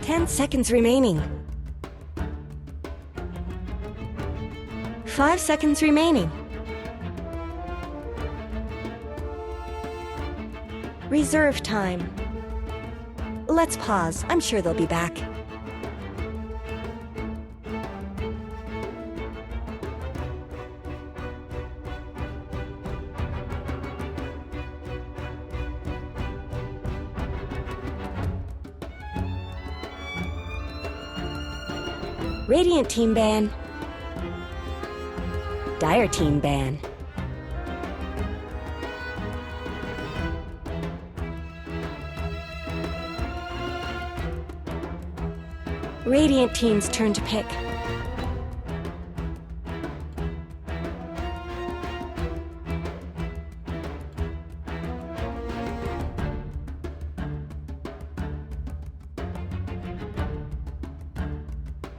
10 seconds remaining. 5 seconds remaining. Reserve time. Let's pause. I'm sure they'll be back. Radiant team ban. Dire team ban. Radiant team's turn to pick.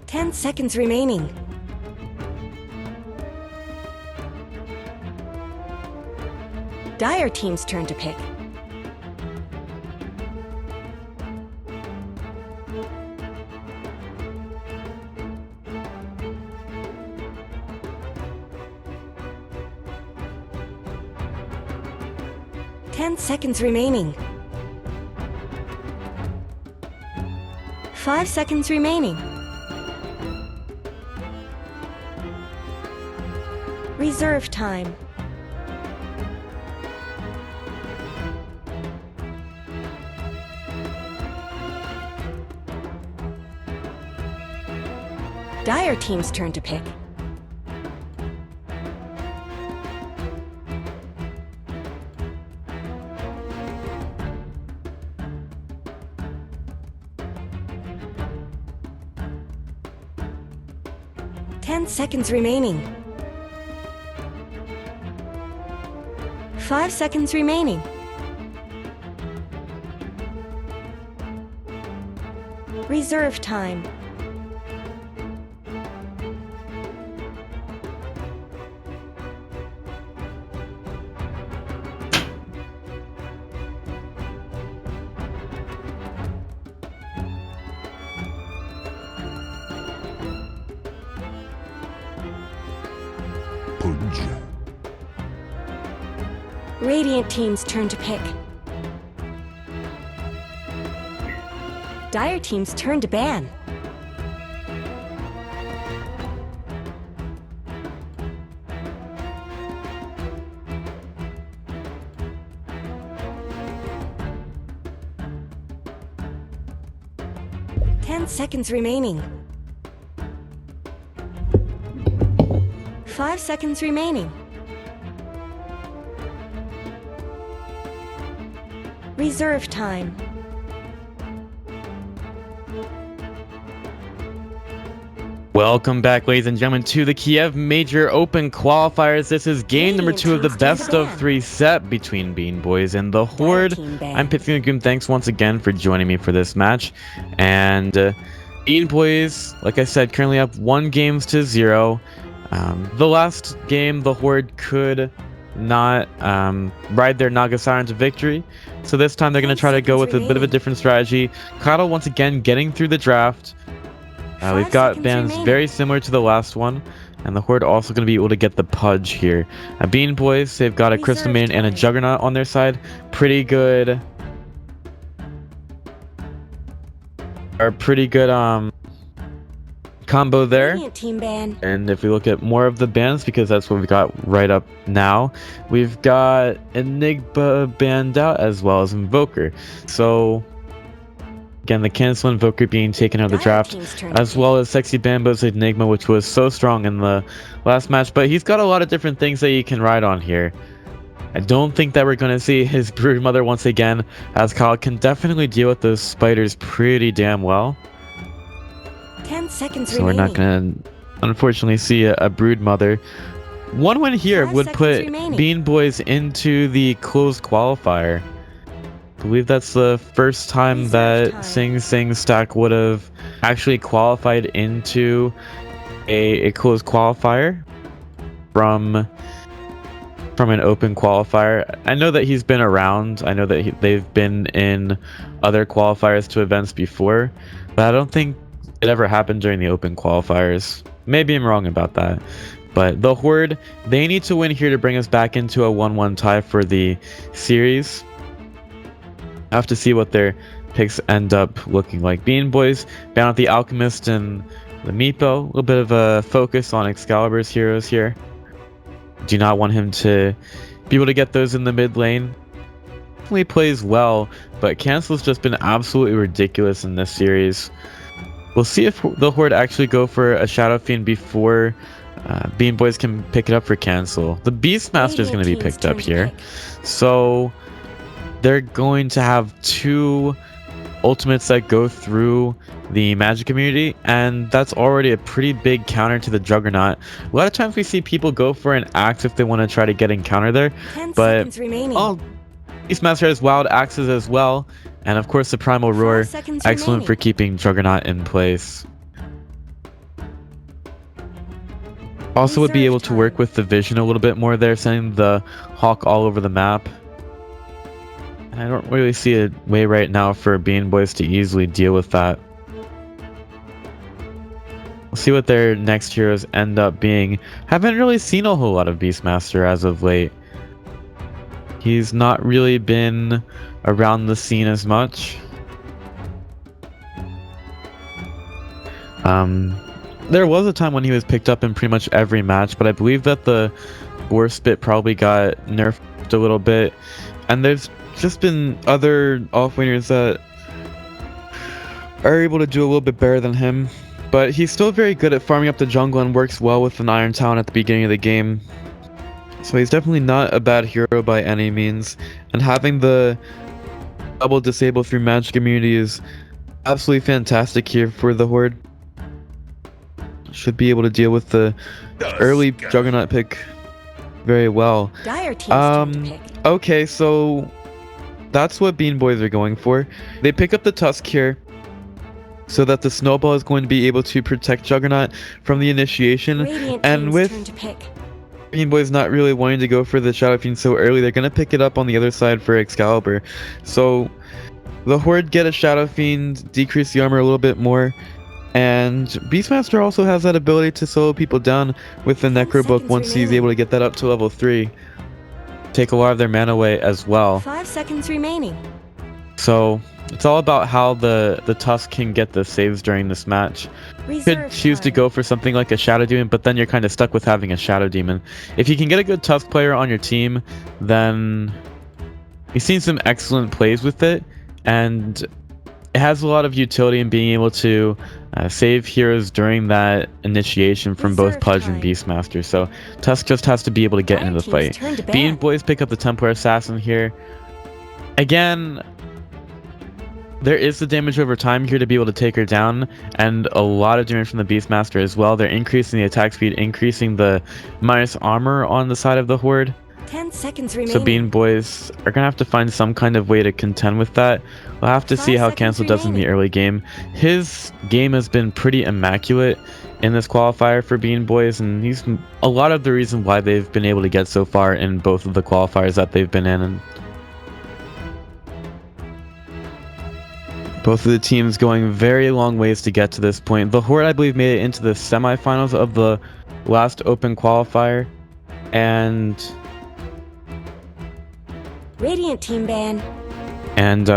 Ten seconds remaining. Dire team's turn to pick. Ten seconds remaining. 5 seconds remaining. Reserve time. Dire team's turn to pick. Ten seconds remaining. 5 seconds remaining. Reserve time. Radiant team's turn to pick. Dire team's turn to ban. Ten seconds remaining. 5 seconds remaining. Reserve time. Welcome back, ladies and gentlemen, to the Kiev Major Open Qualifiers. This is game number 2 of the best of 3 set between BeanBoys and the Horde. I'm Pittsfield. Thanks once again for joining me for this match. And BeanBoys, like I said, currently up 1-0. The last game, the Horde could not ride their Nagasara to victory. So this time they're going to try to go with a bit of a different strategy. Kado once again getting through the draft. We've got bans very similar to the last one. And the Horde also going to be able to get the Pudge here. BeanBoys, they've got a Crystal Maiden and a Juggernaut on their side. Pretty good combo there. And if we look at more of the bans, because that's what we got right up now, we've got Enigma banned out as well as Invoker. So again, the cancel Invoker being taken out of the draft, as well as Sexy Bambo's Enigma, which was so strong in the last match. But he's got a lot of different things that you can ride on here. I don't think that we're going to see his Broodmother once again, as Kyle can definitely deal with those spiders pretty damn well. 10 seconds so remaining. We're not going to, unfortunately, see a Broodmother. One win here would put BeanBoys into the closed qualifier. I believe that's the first time that Sing Sing Stack would have actually qualified into a closed qualifier from from an open qualifier. I know that he's been around. I know that they've been in other qualifiers to events before, but I don't think it ever happened during the open qualifiers. Maybe I'm wrong about that. But the Horde, they need to win here to bring us back into a 1-1 tie for the series. I have to see what their picks end up looking like. BeanBoys, down at the Alchemist and the Meepo. A little bit of a focus on Excalibur's heroes here. Do not want him to be able to get those in the mid lane. Definitely plays well, but Cancel's just been absolutely ridiculous in this series. We'll see if the Horde actually go for a Shadow Fiend before BeanBoys can pick it up for Cancel. The Beastmaster is going to be picked up here. So they're going to have 2 ultimates that go through the magic community, and that's already a pretty big counter to the Juggernaut. A lot of times we see people go for an axe if they want to try to get in counter there, but Beastmaster has wild axes as well, and of course the Primal Roar, excellent for keeping Juggernaut in place. Also would be able to work with the vision a little bit more there, sending the Hawk all over the map. And I don't really see a way right now for BeanBoys to easily deal with that. We'll see what their next heroes end up being. Haven't really seen a whole lot of Beastmaster as of late. He's not really been around the scene as much. There was a time when he was picked up in pretty much every match, but I believe that the Boar Spit probably got nerfed a little bit. And there's just been other offlaners that are able to do a little bit better than him. But he's still very good at farming up the jungle and works well with an Iron Talon at the beginning of the game. So he's definitely not a bad hero by any means. And having the double disable through magic immunity is absolutely fantastic here for the Horde. Should be able to deal with the early Juggernaut pick very well. Okay, so that's what BeanBoys are going for. They pick up the Tusk here so that the Snowball is going to be able to protect Juggernaut from the initiation. And with BeanBoys not really wanting to go for the Shadow Fiend so early, they're going to pick it up on the other side for Excalibur. So the Horde get a Shadow Fiend, decrease the armor a little bit more. And Beastmaster also has that ability to solo people down with the Necro Book once he's able to get that up to level 3. Take a lot of their mana away as well. 5 seconds remaining. So it's all about how the Tusk can get the saves during this match. You could choose to go for something like a Shadow Demon, but then you're kind of stuck with having a Shadow Demon. If you can get a good Tusk player on your team, then you've seen some excellent plays with it, and it has a lot of utility in being able to save heroes during that initiation from both Pudge and Beastmaster. So Tusk just has to be able to get into the fight. BeanBoys pick up the Templar Assassin here. Again, there is the damage over time here to be able to take her down, and a lot of damage from the Beastmaster as well. They're increasing the attack speed, increasing the minus armor on the side of the Horde. 10 seconds remaining. So BeanBoys are going to have to find some kind of way to contend with that. We'll have to see how Cancel does in the early game. His game has been pretty immaculate in this qualifier for BeanBoys, and he's a lot of the reason why they've been able to get so far in both of the qualifiers that they've been in. And both of the teams going very long ways to get to this point. The Horde, I believe, made it into the semifinals of the last open qualifier, and Radiant team ban. And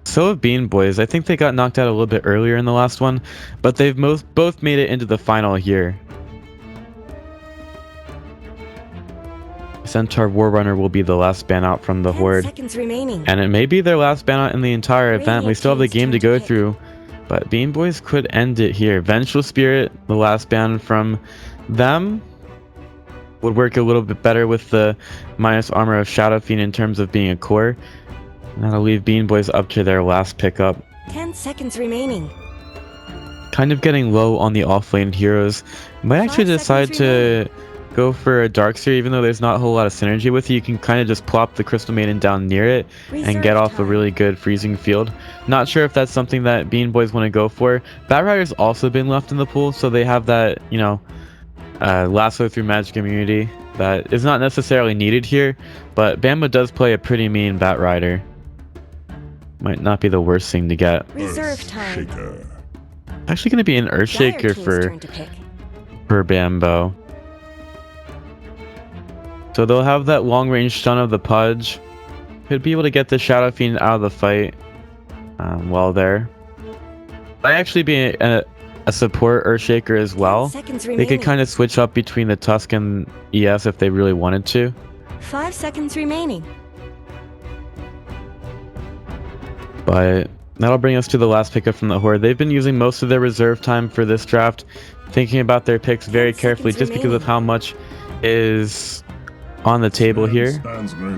so have BeanBoys. I think they got knocked out a little bit earlier in the last one, but they've both made it into the final here. Centaur Warrunner will be the last ban out from the Horde. 10 seconds remaining. And it may be their last ban out in the entire event. We still have the game to go through, but BeanBoys could end it here. Vengeful Spirit, the last ban from them, would work a little bit better with the minus armor of Shadow Fiend in terms of being a core. And that'll leave BeanBoys up to their last pickup. 10 seconds remaining. Kind of getting low on the offlane heroes. Might actually decide to go for a Darkseer, even though there's not a whole lot of synergy with it. You can kind of just plop the Crystal Maiden down near it and get off a really good freezing field. Not sure if that's something that BeanBoys want to go for. Batrider's also been left in the pool, so they have that, you know, lasso through magic immunity. that is not necessarily needed here, but Bamba does play a pretty mean Bat Rider. Might not be the worst thing to get. Reserve time. Actually going to be an Earthshaker for Bambo. So they'll have that long range stun of the Pudge. Could be able to get the Shadow Fiend out of the fight while there. Might actually be a support Earthshaker as well. They could kind of switch up between the Tusk and ES if they really wanted to. 5 seconds remaining. But that'll bring us to the last pickup from the Horde. They've been using most of their reserve time for this draft, thinking about their picks very carefully just because of how much is on the table here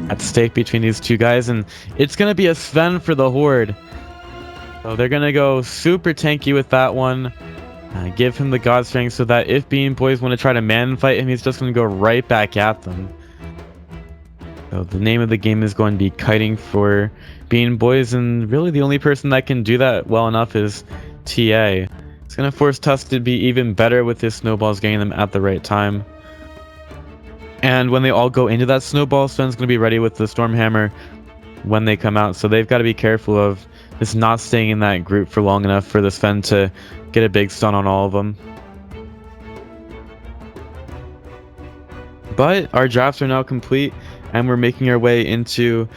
at stake between these two guys. And it's going to be a Sven for the Horde. So they're going to go super tanky with that one. Give him the God Strength so that if BeanBoys want to try to man fight him, he's just going to go right back at them. So the name of the game is going to be kiting for BeanBoys, and really the only person that can do that well enough is TA. It's going to force Tusk to be even better with his snowballs, getting them at the right time. And when they all go into that snowball, Sven's going to be ready with the Stormhammer when they come out. So they've got to be careful of just not staying in that group for long enough for the Sven to get a big stun on all of them. But our drafts are now complete, and we're making our way into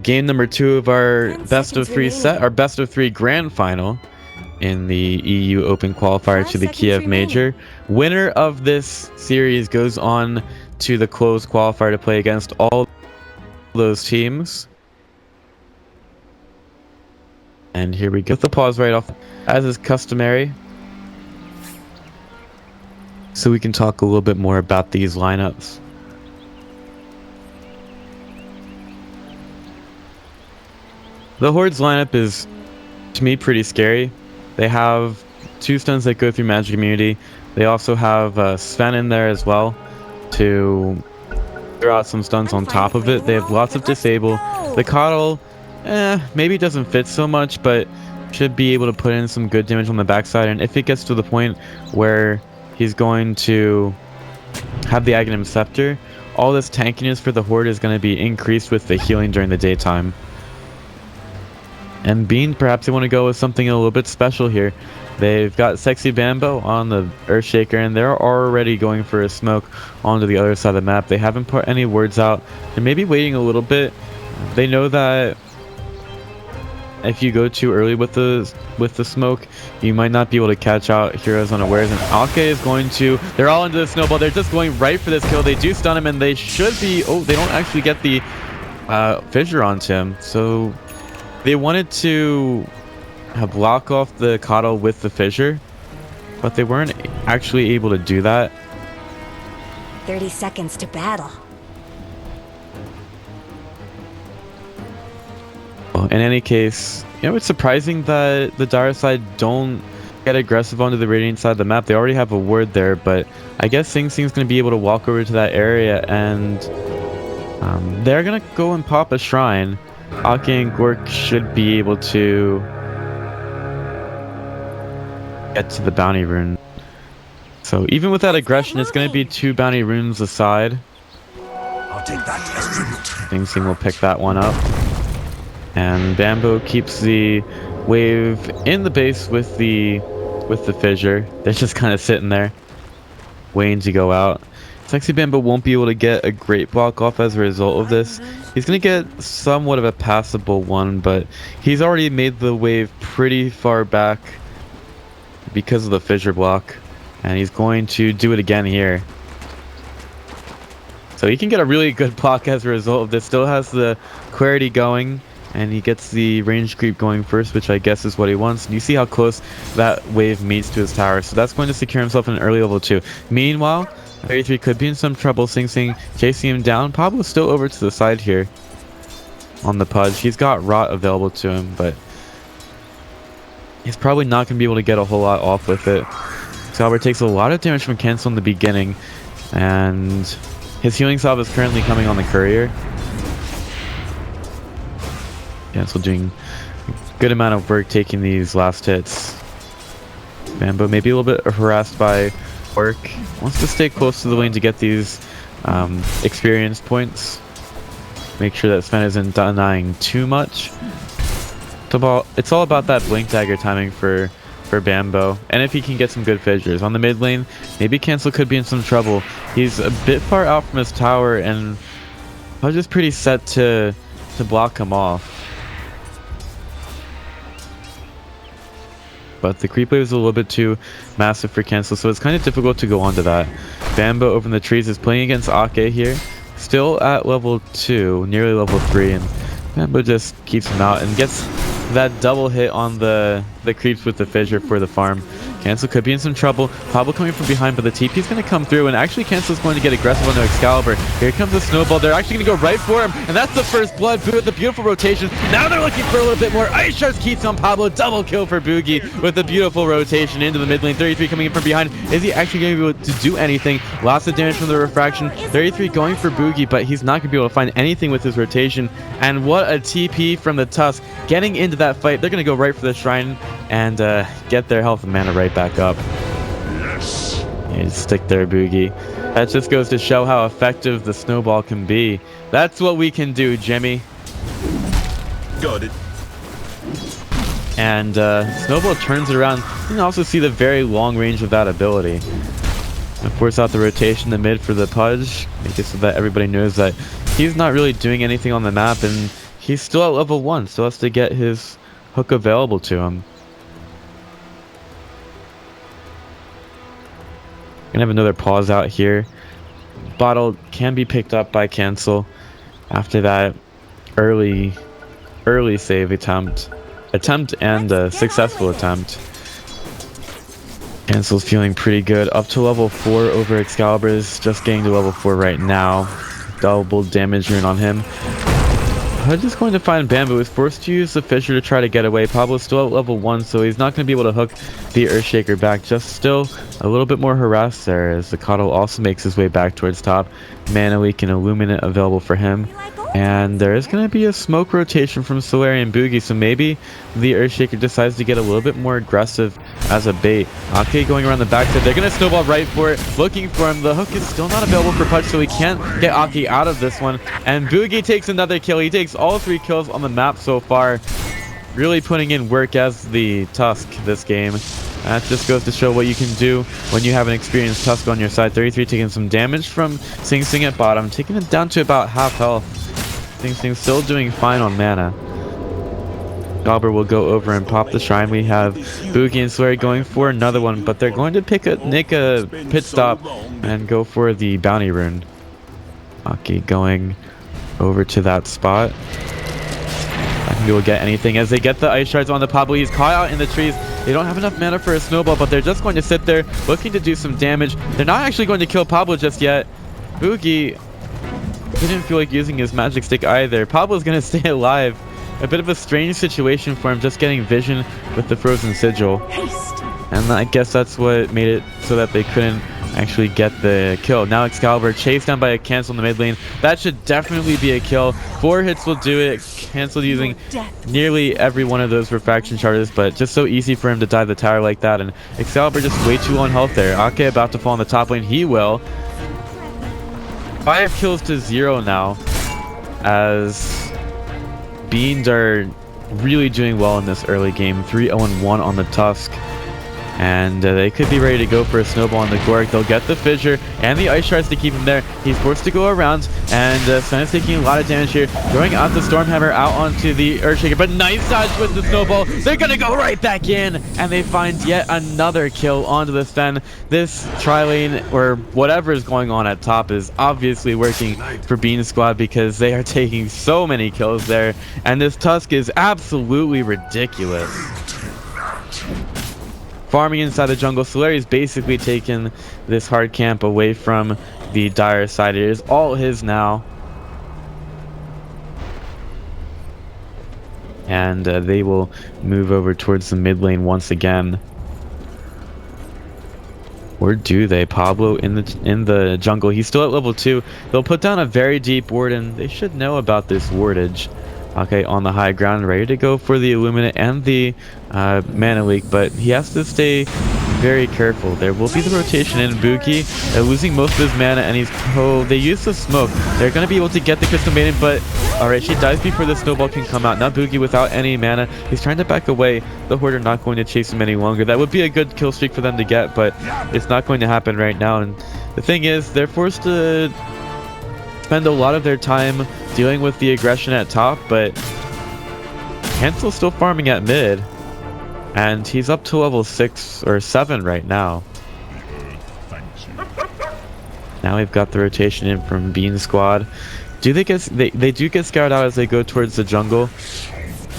game number 2 of our best of 3 set, our best of 3 grand final in the EU Open qualifier to the Kiev Major. Winner of this series goes on to the closed qualifier to play against all those teams. And here we go. The pause right off, as is customary, so we can talk a little bit more about these lineups. The Horde's lineup is, to me, pretty scary. They have 2 stuns that go through Magic Immunity. They also have Sven in there as well to throw out some stuns on top of it. They have lots of Disable. The Coddle, maybe doesn't fit so much, but should be able to put in some good damage on the backside. And if it gets to the point where he's going to have the Aghanim Scepter, all this tankiness for the Horde is going to be increased with the healing during the daytime. And Bean, perhaps they want to go with something a little bit special here. They've got Sexy Bambo on the Earthshaker, and they're already going for a smoke onto the other side of the map. They haven't put any words out. They're maybe waiting a little bit. They know that if you go too early with the smoke, you might not be able to catch out heroes unawares. And Alke is going to... They're all into the snowball. They're just going right for this kill. They do stun him, and they should be... Oh, they don't actually get the fissure onto him. So they wanted to block off the Coddle with the fissure, but they weren't actually able to do that. 30 seconds to battle. Well, in any case, you know, it's surprising that the Dire side don't get aggressive onto the Radiant side of the map. They already have a ward there, but I guess Sing Sing's going to be able to walk over to that area, and they're going to go and pop a shrine. Alke and Gork should be able to get to the bounty rune. So even with that aggression, it's going to be 2 bounty runes aside. I'll take that. Sing Sing will pick that one up. And Bambo keeps the wave in the base with the fissure. They're just kind of sitting there, waiting to go out. Sexy Bambo won't be able to get a great block off as a result of this. He's going to get somewhat of a passable one, but he's already made the wave pretty far back because of the fissure block. And he's going to do it again here. So he can get a really good block as a result of this. Still has the clarity going. And he gets the range creep going first, which I guess is what he wants. And you see how close that wave meets to his tower. So that's going to secure himself in an early level 2. Meanwhile, 33 could be in some trouble. Sing Sing chasing him down. Pablo's still over to the side here on the Pudge. He's got Rot available to him, but he's probably not going to be able to get a whole lot off with it. Salver takes a lot of damage from Cancel in the beginning, and his healing salve is currently coming on the Courier. Cancel doing a good amount of work taking these last hits. Bambo maybe a little bit harassed by Orc. Wants to stay close to the lane to get these experience points. Make sure that Sven isn't denying too much. It's all about that blink dagger timing for Bambo, and if he can get some good fissures on the mid lane, maybe Cancel could be in some trouble. He's a bit far out from his tower, and I was just pretty set to block him off. But the creep wave is a little bit too massive for Cancel, so it's kind of difficult to go onto that. Bambo over in the trees is playing against Ake here, still at level 2, nearly level 3, and Bambo just keeps him out and gets that double hit on the creeps with the fissure for the farm. Cancel could be in some trouble. Pablo coming from behind, but the TP is going to come through, and actually Cancel is going to get aggressive on the Excalibur. Here comes the snowball. They're actually going to go right for him, and that's the first blood. Boo with the beautiful rotation. Now they're looking for a little bit more. Ice Shards keeps on Pablo. Double kill for Boogie with the beautiful rotation into the mid lane. 33 coming in from behind. Is he actually going to be able to do anything? Lots of damage from the refraction. 33 going for Boogie, but he's not going to be able to find anything with his rotation. And what a TP from the Tusk. Getting into that fight, they're going to go right for the shrine and get their health and mana right back up. Yes. Yeah, just stick there, Boogie. That just goes to show how effective the snowball can be. That's what we can do, Jimmy. Got it. And snowball turns it around. You can also see the very long range of that ability. And force out the rotation in the mid for the Pudge. Make it so that everybody knows that he's not really doing anything on the map, and he's still at level 1, still has to get his hook available to him. Gonna have another pause out here. Bottle can be picked up by Cancel after that early save attempt and a successful attempt. Cancel's feeling pretty good. Up to level 4 over Excalibur, is just getting to level 4 right now. Double damage rune on him. I'm just going to find Bamboo. Is forced to use the Fissure to try to get away. Pablo's still at level 1, so he's not going to be able to hook the Earthshaker back. Just still a little bit more harassed there, as the Coddle also makes his way back towards top. Mana Leak and Illuminate available for him. And there is going to be a smoke rotation from Solarian Boogie, so maybe the Earthshaker decides to get a little bit more aggressive as a bait. Ake going around the backside. They're going to snowball right for it, looking for him. The hook is still not available for Pudge, so he can't get Ake out of this one. And Boogie takes another kill. He takes all 3 kills on the map so far. Really putting in work as the Tusk this game. That just goes to show what you can do when you have an experienced Tusk on your side. 33 taking some damage from Sing Sing at bottom, taking it down to about half health. Sing Sing still doing fine on mana. Galber will go over and pop the shrine. We have Boogie and Slurry going for another one, but they're going to nick a pit stop and go for the bounty rune. Aki going over to that spot. I think he will get anything as they get the ice shards on the Pablo. He's caught out in the trees. They don't have enough mana for a snowball, but they're just going to sit there looking to do some damage. They're not actually going to kill Pablo just yet. Boogie didn't feel like using his magic stick either. Pablo's going to stay alive. A bit of a strange situation for him, just getting vision with the frozen sigil. And I guess that's what made it so that they couldn't actually get the kill. Now Excalibur chased down by a Cancel in the mid lane. That should definitely be a kill. 4 hits will do it. Cancel using nearly every one of those refraction charges, but just so easy for him to dive the tower like that. And Excalibur just way too low on health there. Ake about to fall in the top lane. He will. 5 kills to 0 now, as Beans are really doing well in this early game. 3-0-1 on the Tusk. And they could be ready to go for a snowball on the Gork. They'll get the fissure and the ice shards to keep him there. He's forced to go around, and Sven is taking a lot of damage here. Throwing out the Stormhammer out onto the Earthshaker, but nice dodge with the snowball. They're gonna go right back in, and they find yet another kill onto the Sven. This tri-lane, or whatever is going on at top, is obviously working for Bean Squad, because they are taking so many kills there, and this Tusk is absolutely ridiculous. Farming inside the jungle. Solari's basically taken this hard camp away from the Dire side. It is all his now. And they will move over towards the mid lane once again. Or do they? Pablo in the jungle. He's still at level 2. They'll put down a very deep ward, and they should know about this wardage. Okay, on the high ground, ready to go for the Illuminate and the Mana Leak, but he has to stay very careful. There will be the rotation in Buki. They're losing most of his mana, and they use the smoke. They're going to be able to get the Crystal Maiden, but alright, she dies before the snowball can come out. Now Buki without any mana. He's trying to back away. The Horde are not going to chase him any longer. That would be a good kill streak for them to get, but it's not going to happen right now. And the thing is, they're forced to spend a lot of their time dealing with the aggression at top, but Cancel's still farming at mid, and he's up to level 6 or 7 right now. Now we've got the rotation in from Bean Squad. They do get scouted out as they go towards the jungle,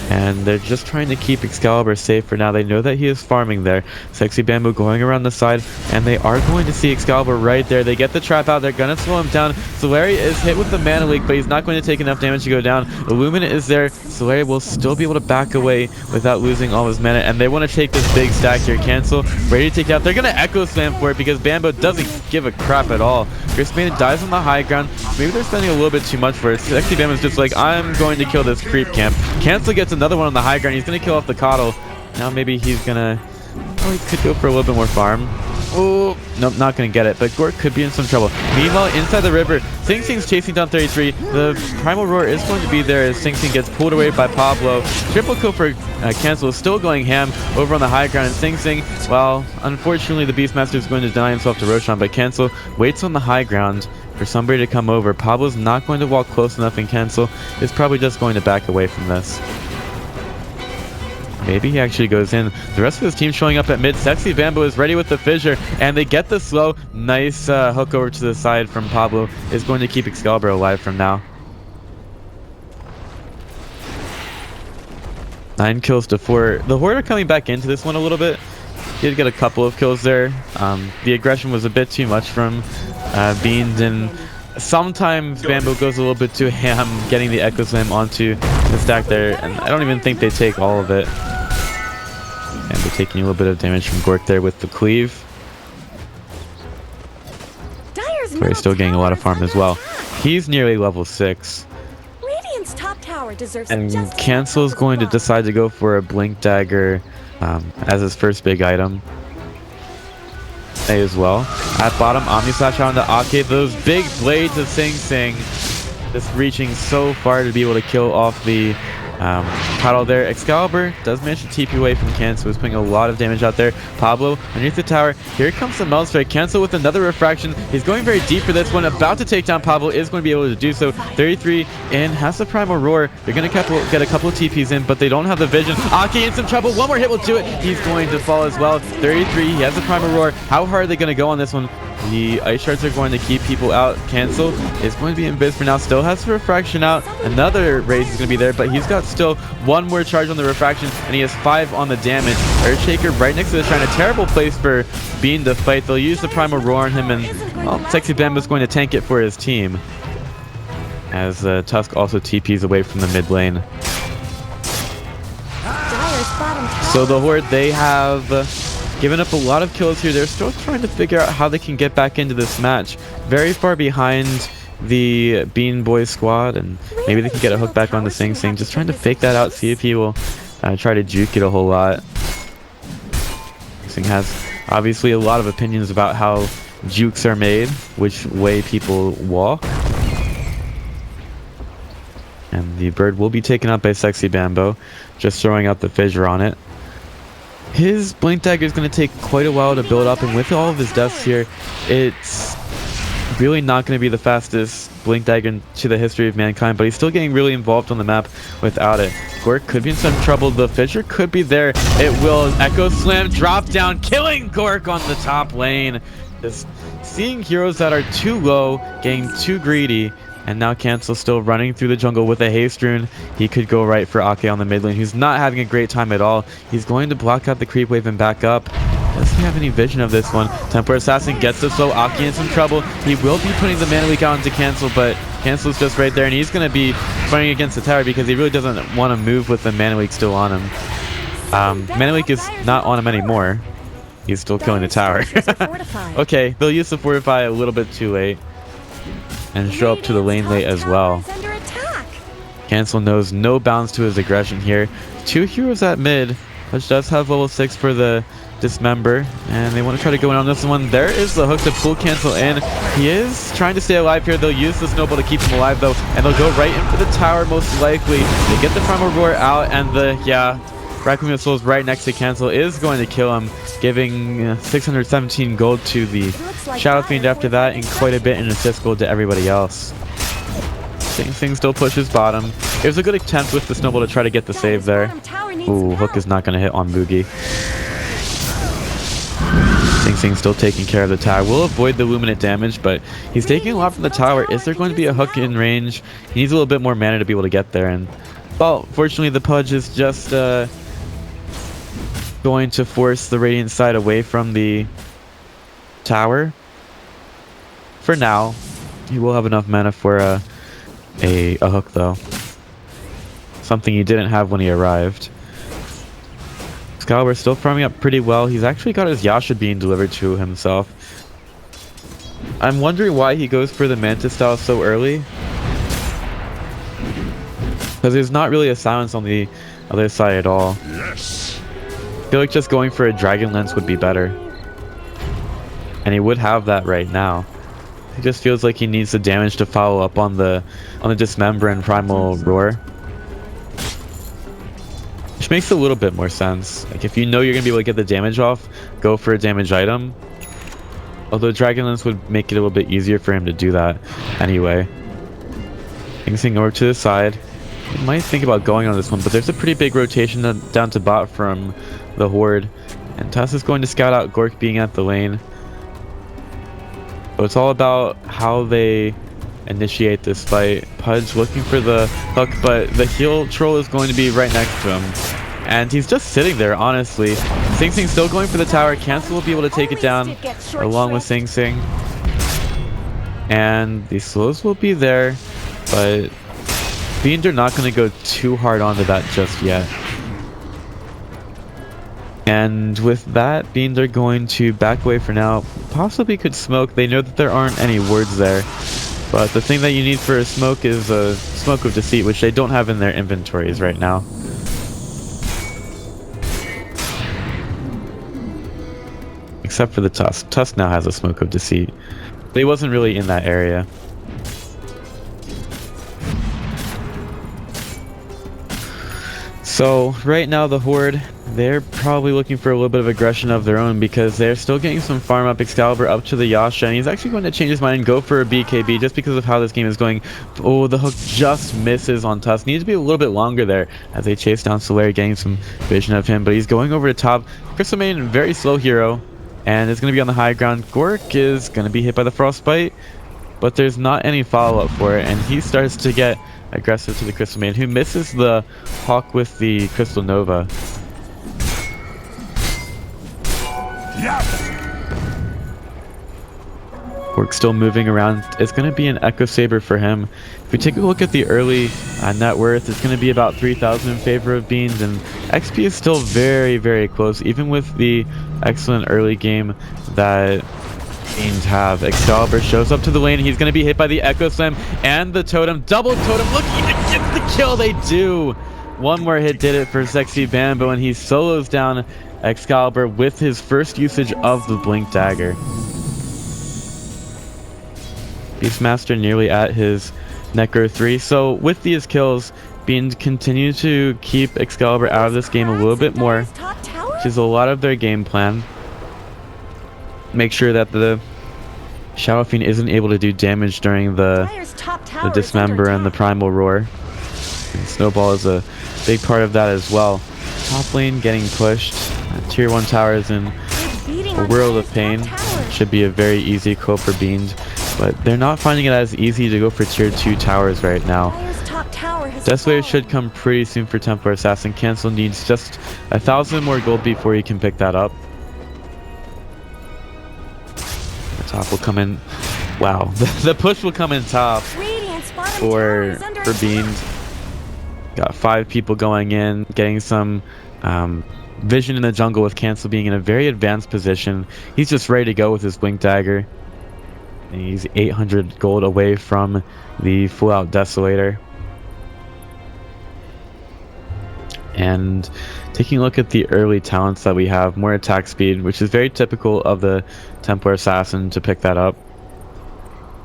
and they're just trying to keep Excalibur safe for now. They know that he is farming there. Sexy Bamboo going around the side, and they are going to see Excalibur right there. They get the trap out. They're going to slow him down. Solari is hit with the mana leak, but he's not going to take enough damage to go down. Illumina is there. Solari will still be able to back away without losing all his mana, and they want to take this big stack here. Cancel, ready to take it out. They're going to Echo Slam for it because Bamboo doesn't give a crap at all. Chris Maiden dies on the high ground. Maybe they're spending a little bit too much for it. Sexy Bamboo's just like, I'm going to kill this creep camp. Cancel gets another one on the high ground. He's going to kill off the Coddle. Now maybe he's going to... Oh, he could go for a little bit more farm. Oh, nope, not going to get it. But Gork could be in some trouble. Meanwhile, inside the river, Sing Sing's chasing down 33. The Primal Roar is going to be there as Sing Sing gets pulled away by Pablo. Triple kill for Cancel is still going ham over on the high ground. And Sing Sing, well, unfortunately, the Beastmaster is going to deny himself to Roshan, but Cancel waits on the high ground for somebody to come over. Pablo's not going to walk close enough, and Cancel is probably just going to back away from this. Maybe he actually goes in. The rest of his team showing up at mid. Sexy Bamboo is ready with the fissure, and they get the slow. Nice hook over to the side from Pablo is going to keep Excalibur alive from now. 9 kills to 4. The Horde are coming back into this one a little bit. He did get a couple of kills there. The aggression was a bit too much from Beans, and sometimes Bamboo goes a little bit too ham getting the Echo Slam onto the stack there, and I don't even think they take all of it. And they're taking a little bit of damage from Gork there with the cleave. He's still getting a lot of farm as well. He's nearly level 6. Radiant's top tower deserves And just Cancel's going to decide to go for a Blink Dagger as his first big item. As well. At bottom, Omni Slash on the Ake. Those big blades of Sing Sing just reaching so far to be able to kill off the Coddle there. Excalibur does manage to TP away from Cancel, who's putting a lot of damage out there. Pablo underneath the tower. Here comes the Meld Strike. Cancel with another refraction. He's going very deep for this one. About to take down Pablo, is going to be able to do so. 33 in, has the Primal Roar. They're going to get a couple of TPs in, but they don't have the vision. Ake in some trouble. One more hit will do it. He's going to fall as well. 33, he has the Primal Roar. How hard are they going to go on this one? The Ice Shards are going to keep people out. Cancel is going to be in biz for now. Still has the refraction out. Another raise is going to be there, but he's got still one more charge on the refraction, and he has 5 on the damage. Earthshaker right next to the shrine. A terrible place for Bean to fight. They'll use the Primal Roar on him, and well, Sexy Bamboo is going to tank it for his team. As Tusk also TPs away from the mid lane. So the Horde, they have given up a lot of kills here. They're still trying to figure out how they can get back into this match. Very far behind the BeanBoys squad, and maybe they can get a hook back on the Sing Sing. Just trying to fake that out, see if he will try to juke it a whole lot. Sing has obviously a lot of opinions about how jukes are made, which way people walk. And the bird will be taken out by Sexy Bamboo, just throwing out the fissure on it. His Blink Dagger is going to take quite a while to build up, and with all of his deaths here, it's really not going to be the fastest Blink Dagger to the history of mankind, but he's still getting really involved on the map without it. Gork could be in some trouble. The fissure could be there. It will. Echo Slam drop down, killing Gork on the top lane. Just seeing heroes that are too low, getting too greedy. And now Cancel still running through the jungle with a haste rune. He could go right for Ake on the mid lane, who's not having a great time at all. He's going to block out the creep wave and back up. Doesn't have any vision of this one. Templar Assassin gets the slow. Ake in some trouble. He will be putting the mana leak out into Cancel, but Cancel's just right there, and he's going to be fighting against the tower because he really doesn't want to move with the mana leak still on him. Mana leak is not on him anymore. He's still killing the tower. Okay, they'll use the Fortify a little bit too late and show up to the lane late as well. Cancel knows no bounds to his aggression here. 2 heroes at mid, which does have level 6 for the Dismember, and they want to try to go in on this one. There is the hook to pull cancel in. He is trying to stay alive here. They'll use the snowball to keep him alive though, and they'll go right in for the tower most likely. They get the primal roar out, and the Raccoon Missiles right next to cancel is going to kill him, giving 617 gold to the Shadow Fiend after that, and quite a bit in assist gold to everybody else. Sing still pushes bottom. It was a good attempt with the snowball to try to get the save there. Ooh, hook is not going to hit on Boogie. Sing still taking care of the tower. Will avoid the luminant damage, but he's taking a lot from the tower. Is there going to be a hook in range? He needs a little bit more mana to be able to get there, and well, fortunately the Pudge is just going to force the Radiant side away from the tower. For now, he will have enough mana for a hook though. Something he didn't have when he arrived. Excalibur still farming up pretty well. He's actually got his Yasha being delivered to himself. I'm wondering why he goes for the Mantis style so early. Because there's not really a silence on the other side at all. Yes. I feel like just going for a Dragon Lance would be better. And he would have that right now. He just feels like he needs the damage to follow up on the Dismember and Primal Roar. Which makes a little bit more sense. Like if you know you're going to be able to get the damage off, go for a damage item. Although Dragon Lance would make it a little bit easier for him to do that anyway. Thing over to the side. You might think about going on this one, but there's a pretty big rotation down to bot from the Horde. And Tuss is going to scout out Gork being at the lane. So it's all about how they initiate this fight. Pudge looking for the hook, but the heal troll is going to be right next to him. And he's just sitting there, honestly. Sing still going for the tower. Cancel will be able to take it down along with Sing. And the slows will be there, but Fiend are not going to go too hard onto that just yet. And with that, Fiend are going to back away for now. Possibly could smoke. They know that there aren't any wards there. But the thing that you need for a smoke is a Smoke of Deceit, which they don't have in their inventories right now. Except for the Tusk. Tusk now has a Smoke of Deceit. But he wasn't really in that area. So right now the Horde, they're probably looking for a little bit of aggression of their own because they're still getting some farm up. Excalibur up to the Yasha, and he's actually going to change his mind and go for a BKB just because of how this game is going. Oh, the hook just misses on Tusk. Needs to be a little bit longer there as they chase down Solari, getting some vision of him, but he's going over the top. Crystal Maiden, very slow hero, and it's going to be on the high ground. Gork is going to be hit by the Frostbite, but there's not any follow-up for it, and he starts to get aggressive to the Crystal Maiden, who misses the Hawk with the Crystal Nova. Gork still moving around. It's going to be an Echo Saber for him. If we take a look at the early net worth, it's going to be about 3,000 in favor of Beans, and XP is still very, very close, even with the excellent early game that Beans have. Excalibur shows up to the lane. He's going to be hit by the Echo Slam and the Totem. Double Totem looking to get the kill. They do. One more hit did it for Sexy Bambo, and he solos down Excalibur with his first usage of the Blink Dagger. Beastmaster nearly at his Necro 3. So with these kills, Beans continue to keep Excalibur out of this game a little bit more, which is a lot of their game plan. Make sure that the Shadow Fiend isn't able to do damage during the Dismember and the Primal Roar. And Snowball is a big part of that as well. Top lane getting pushed. Tier 1 towers in a world of pain. Should be a very easy kill for Beans, but they're not finding it as easy to go for tier 2 towers right now. Desolator should come pretty soon for Templar Assassin. Cancel needs just 1,000 more gold before he can pick that up. Top will come in. Wow, the push will come in top for Beans. Got 5 people going in, getting some vision in the jungle with Cancel being in a very advanced position. He's just ready to go with his Blink Dagger. And he's 800 gold away from the full out Desolator. And taking a look at the early talents that we have, more attack speed, which is very typical of the Templar Assassin to pick that up.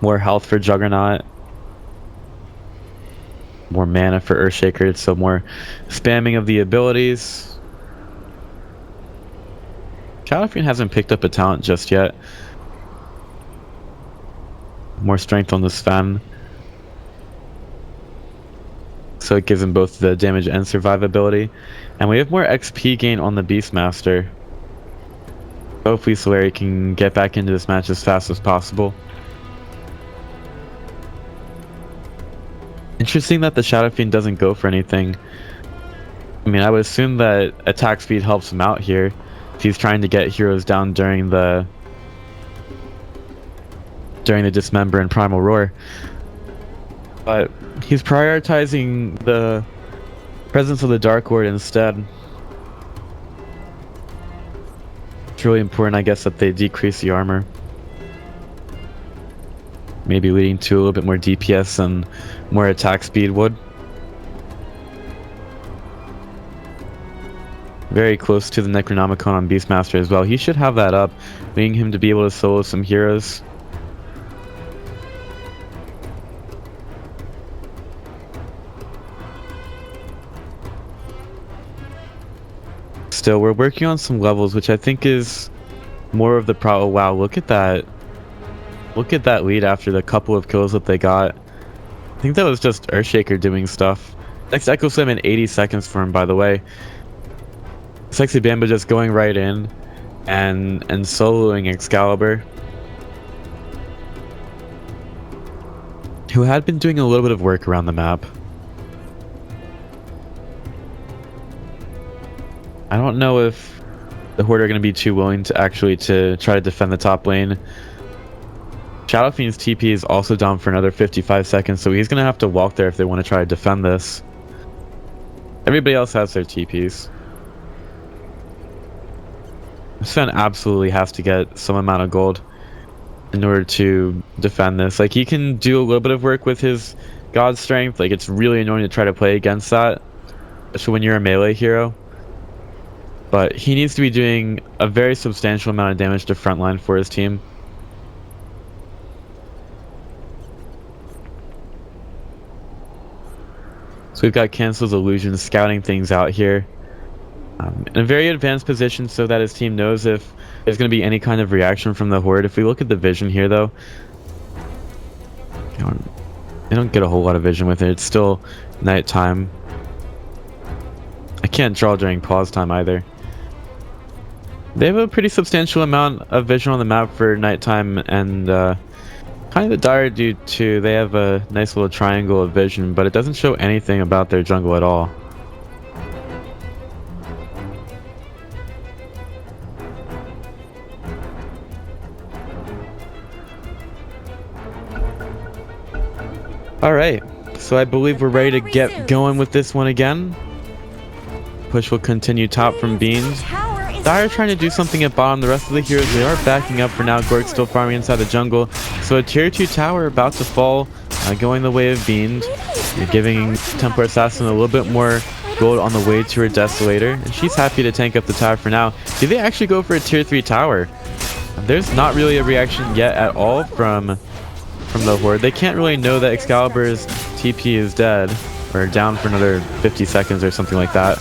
More health for Juggernaut. More mana for Earthshaker, so more spamming of the abilities. Califian hasn't picked up a talent just yet. More strength on the Sven. So it gives him both the damage and survivability. And we have more XP gain on the Beastmaster. Hopefully Solari can get back into this match as fast as possible. Interesting that the Shadow Fiend doesn't go for anything. I mean, I would assume that attack speed helps him out here if he's trying to get heroes down during the Dismember and Primal Roar. But he's prioritizing the presence of the Dark Horde instead. It's really important, I guess, that they decrease the armor. Maybe leading to a little bit more DPS and more attack speed would. Very close to the Necronomicon on Beastmaster as well. He should have that up, leading him to be able to solo some heroes. Still, we're working on some levels, which I think is more of the pro. Oh, wow, look at that. Look at that lead after the couple of kills that they got. I think that was just Earthshaker doing stuff. Next Echo Slam in 80 seconds for him, by the way. Sexy Bamba just going right in and soloing Excalibur, who had been doing a little bit of work around the map. I don't know if the Horde are going to be too willing to actually try to defend the top lane. Shadow Fiend's TP is also down for another 55 seconds, so he's going to have to walk there if they want to try to defend this. Everybody else has their TPs. Sven absolutely has to get some amount of gold in order to defend this. Like, he can do a little bit of work with his God Strength. Like, it's really annoying to try to play against that, especially when you're a melee hero. But he needs to be doing a very substantial amount of damage to frontline for his team. So we've got Cancel's Illusion scouting things out here. In a very advanced position so that his team knows if there's going to be any kind of reaction from the Horde. If we look at the vision here, though, they don't get a whole lot of vision with it. It's still nighttime. I can't draw during pause time either. They have a pretty substantial amount of vision on the map for nighttime, and kind of the dire dude too. They have a nice little triangle of vision, but it doesn't show anything about their jungle at all. Alright, so I believe we're ready to get going with this one again. Push will continue top from Beans. Dire trying to do something at bottom. The rest of the heroes, they are backing up for now. Gork's still farming inside the jungle. So a tier 2 tower about to fall, going the way of Beans. You're giving Templar Assassin a little bit more gold on the way to her Desolator. And she's happy to tank up the tower for now. Do they actually go for a tier 3 tower? There's not really a reaction yet at all from the Horde. They can't really know that Excalibur's TP is dead, or down for another 50 seconds or something like that.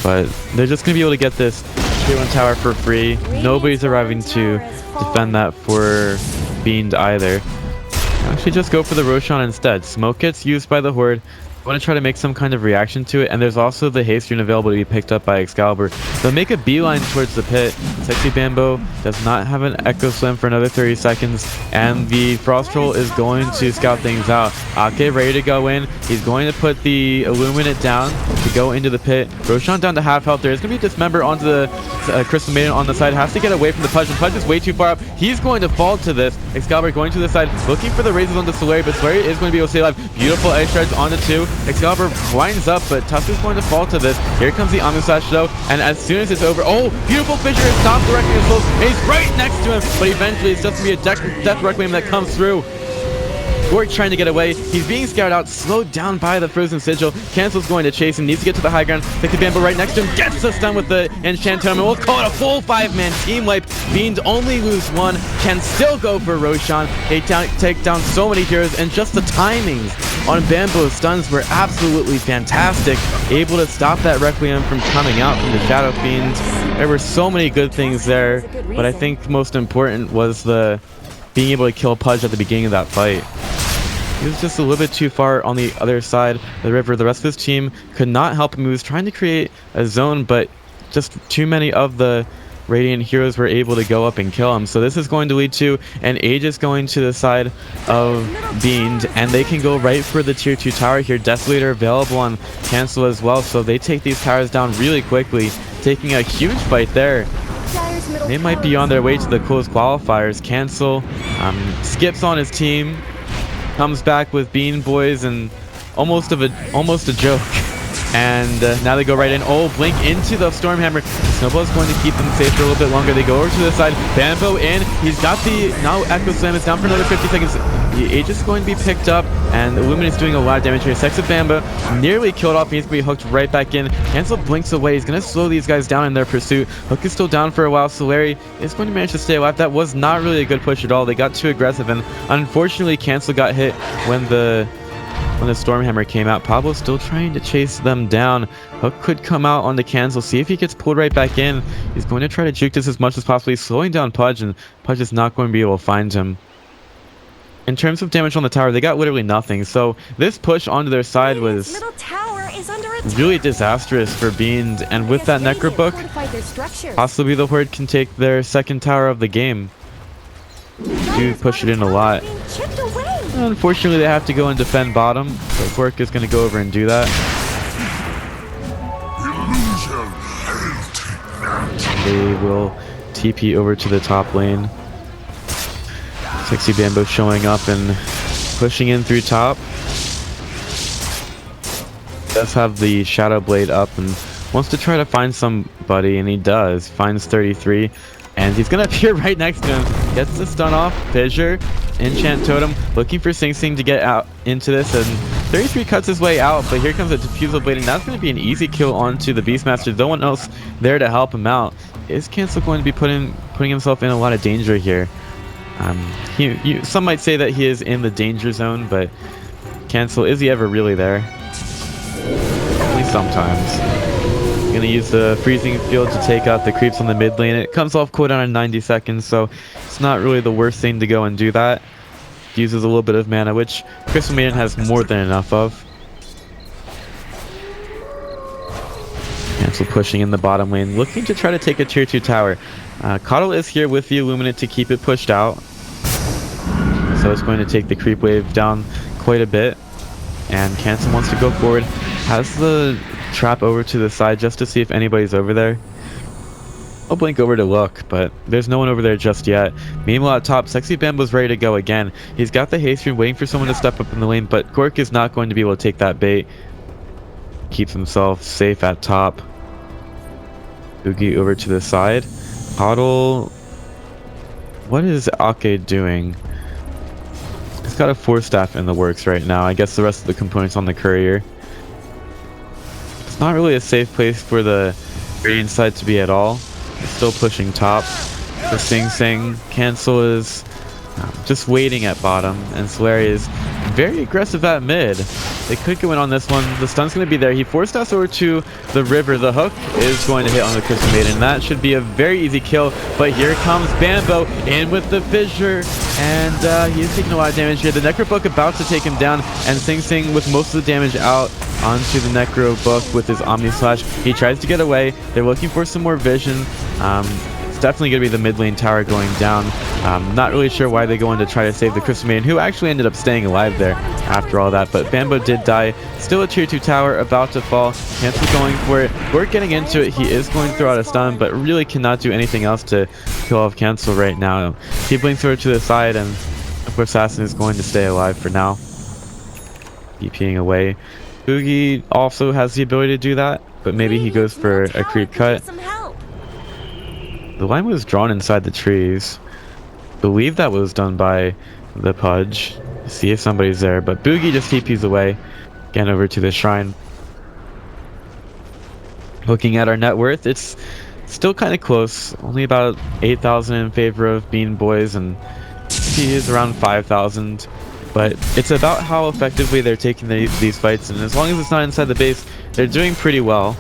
But they're just going to be able to get this tier 1 tower for free. Nobody's arriving to defend that for Beaned either. Actually just go for the Roshan instead. Smoke gets used by the Horde. Want to try to make some kind of reaction to it, and there's also the haste rune available to be picked up by Excalibur. They'll make a beeline towards the pit. Sexy Bambo does not have an Echo Slam for another 30 seconds, and the Frost Troll is going to scout things out. Ake ready to go in. He's going to put the Illuminate down to go into the pit. Roshan down to half health. There's going to be a Dismember onto the Crystal Maiden on the side. Has to get away from the Pudge, and Pudge is way too far up. He's going to fall to this. Excalibur going to the side, looking for the raises onto Solari, but Solari is going to be able to stay alive. Beautiful edge shreds onto 2. Excalibur winds up, but Tusk is going to fall to this. Here comes the Amusash though, and as soon as it's over, oh, beautiful Fissure stops the Requiem Souls, and he's right next to him, but eventually it's just going to be a Death Requiem that comes through. Gork trying to get away. He's being scouted out, slowed down by the Frozen Sigil. Cancel's going to chase him, needs to get to the high ground. Pick the Bamboo right next to him, gets the stun with the Enchant Totem. We'll call it a full 5-man team wipe. Beans only lose one, can still go for Roshan. They take down so many heroes, and just the timings on Bamboo's stuns were absolutely fantastic. Able to stop that Requiem from coming out from the Shadow Fiends. There were so many good things there, but I think most important was the being able to kill Pudge at the beginning of that fight. He was just a little bit too far on the other side of the river. The rest of his team could not help him. He was trying to create a zone, but just too many of the Radiant heroes were able to go up and kill him. So this is going to lead to an Aegis going to the side of Beans, and they can go right for the tier 2 tower here. Desolator available on Cancel as well, so they take these towers down really quickly, taking a huge fight there. They might be on their way to the closed qualifiers. Cancel skips on his team, comes back with BeanBoys, and almost a joke. And now they go right in. Oh, Blink into the Stormhammer. Snowball's going to keep them safe for a little bit longer. They go over to the side. Bamboo in. He's got the... Now Echo Slam is down for another 50 seconds. The Aegis is going to be picked up, and Illuminate's doing a lot of damage here. Sex of Bamboo nearly killed off. He's going to be hooked right back in. Cancel blinks away. He's going to slow these guys down in their pursuit. Hook is still down for a while. Solari is going to manage to stay alive. That was not really a good push at all. They got too aggressive, and unfortunately, Cancel got hit when the Stormhammer came out. Pablo's still trying to chase them down. Hook could come out on the Cancel, see if he gets pulled right back in. He's going to try to juke this as much as possible. He's slowing down Pudge, and Pudge is not going to be able to find him. In terms of damage on the tower, they got literally nothing. So this push onto their side was really disastrous for Beans. And with that Necro Book, possibly the Horde can take their second tower of the game. Do push it in a lot. Unfortunately, they have to go and defend bottom, so Gork is going to go over and do that. They will TP over to the top lane. Sexy Bamboo showing up and pushing in through top. Does have the Shadow Blade up and wants to try to find somebody, and he does. Finds 33. And he's going to appear right next to him. Gets the stun off. Fissure. Enchant Totem. Looking for Sing Sing to get out into this. And 33 cuts his way out. But here comes a Diffusal Blade. And that's going to be an easy kill onto the Beastmaster. No one else there to help him out. Is Cancel going to be putting himself in a lot of danger here? Some might say that he is in the danger zone. But Cancel, is he ever really there? Only sometimes. Gonna use the Freezing Field to take out the creeps on the mid lane. It comes off cooldown in 90 seconds, so it's not really the worst thing to go and do that. Uses a little bit of mana, which Crystal Maiden has more than enough of. Cancel pushing in the bottom lane, looking to try to take a tier 2 tower. Coddle is here with the Illuminate to keep it pushed out. So it's going to take the creep wave down quite a bit. And Cancel wants to go forward. Has the trap over to the side just to see if anybody's over there. I'll blink over to look, but there's no one over there just yet. Meanwhile at top, Sexy Bamboo's ready to go again. He's got the haste rune waiting for someone to step up in the lane, but Gork is not going to be able to take that bait. Keeps himself safe at top. Boogie over to the side. Coddle. What is Ake doing? He's got a 4-staff in the works right now. I guess the rest of the components on the courier. It's not really a safe place for the Radiant side to be at all. It's still pushing top. The Sing Sing. Cancel is just waiting at bottom, and Solari is very aggressive at mid. They could go in on this one. The stun's going to be there. He forced us over to the river. The hook is going to hit on the Crystal Maiden. That should be a very easy kill, but here comes Bamboo in with the Fissure, and he's taking a lot of damage here. The Necro Book about to take him down, and Sing Sing with most of the damage out onto the Necro Book with his Omni Slash. He tries to get away. They're looking for some more vision. It's definitely going to be the mid lane tower going down. Not really sure why they go in to try to save the Crystal Maiden, who actually ended up staying alive there after all that. But Bamboo did die. Still a tier 2 tower about to fall. Cancel going for it. We're getting into it. He is going to throw out a stun, but really cannot do anything else to kill off Cancel right now. He blinks over to the side, and of course Assassin is going to stay alive for now. DPing away. Boogie also has the ability to do that, but maybe he goes for a creep cut. The line was drawn inside the trees. Believe that was done by the Pudge. See if somebody's there, but Boogie just TPs away. Again, over to the shrine. Looking at our net worth, it's still kind of close. Only about 8,000 in favor of BeanBoys, and he is around 5,000. But it's about how effectively they're taking these fights, and as long as it's not inside the base, they're doing pretty well.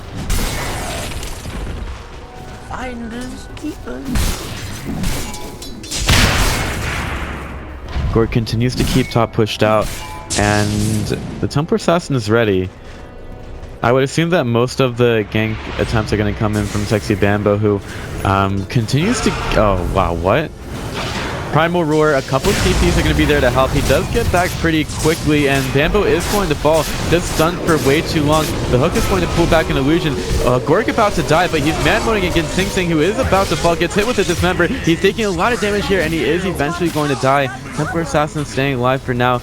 Gord continues to keep top pushed out, and the Temple Assassin is ready. I would assume that most of the gank attempts are going to come in from Sexy Bambo, who continues to... Oh, wow, what? Primal Roar, a couple of TPs are going to be there to help. He does get back pretty quickly, and Bambo is going to fall. Just stunned for way too long. The hook is going to pull back an illusion. Gork about to die, but he's man-moding against Sing Sing, who is about to fall. Gets hit with a dismember. He's taking a lot of damage here, and he is eventually going to die. Templar Assassin staying alive for now.